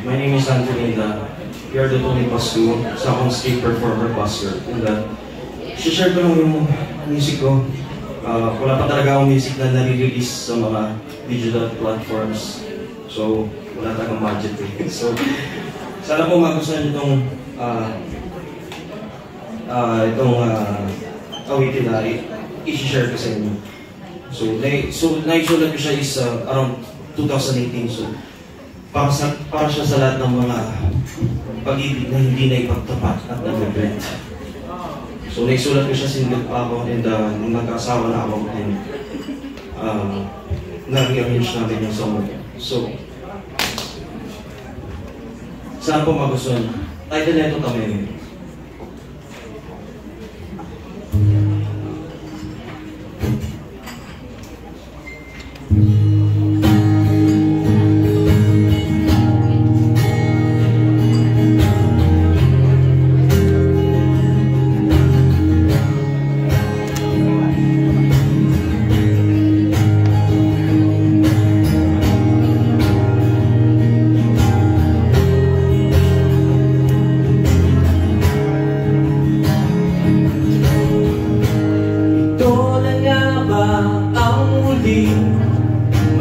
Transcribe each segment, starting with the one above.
My name is Anthony and we are the Tony Pascu, sa akong street performer busker. And share ko lang yung music ko. Wala pa talaga akong music na nare-release sa mga digital platforms. So, wala talagang budget eh. So, sana po magustuhan nyo itong awitin na i-share ko sa inyo. So naisulat ko siya is around 2018. So, para siya sa lahat ng mga pag-ibig na hindi na ipagtapat at nag-regret. So naisulat ko siya, single pa ako, and nung nagkasawa na ako, and na-rearrange natin yung song. So, saan po magustuhan? Title na ito kami.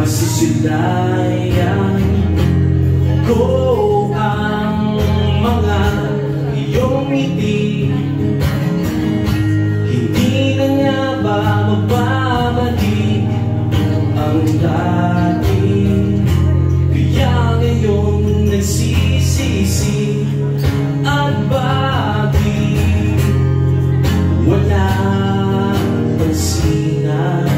Masisilayan ko ang mga iyong ngiti. Hindi na nga ba mababalik ang dati? Kaya ngayon nagsisisi at bakit walang pansinan?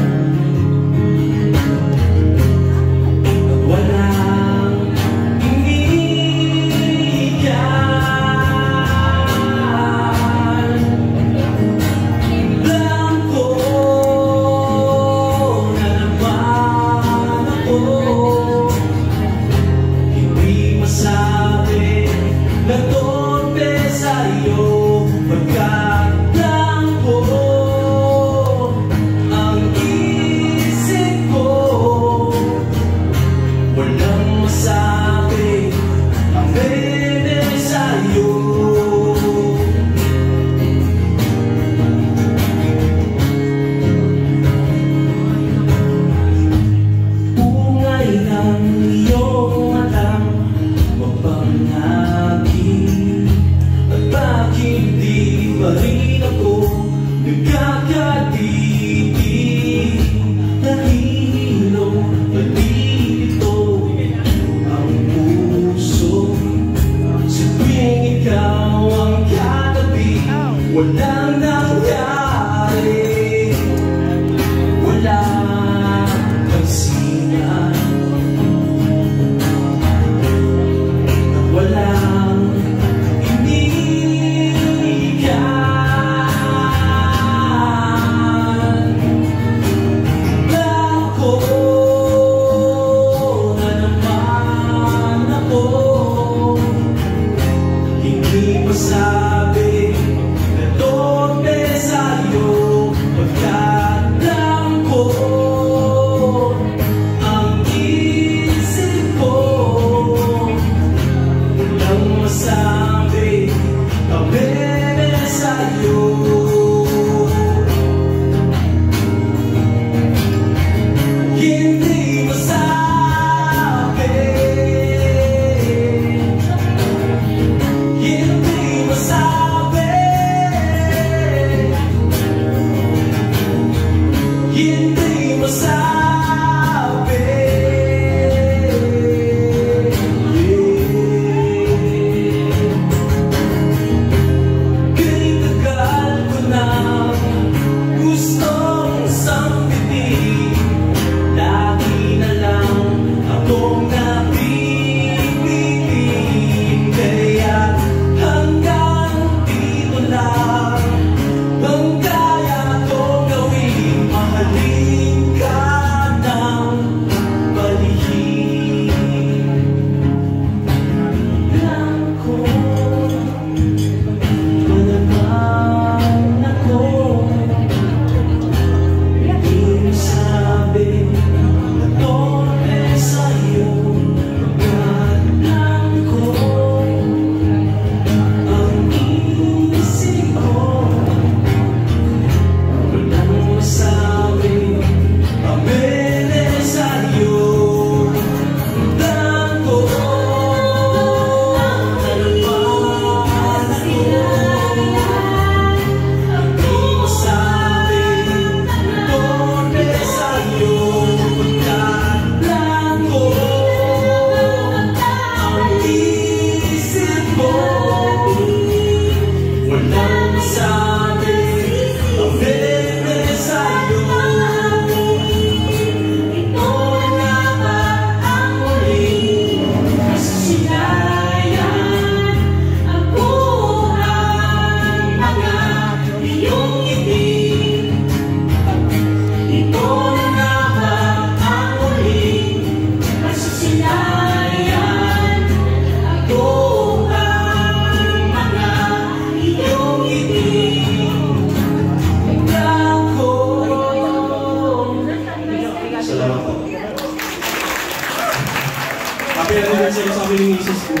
Pero minsan sabi ng misis ko,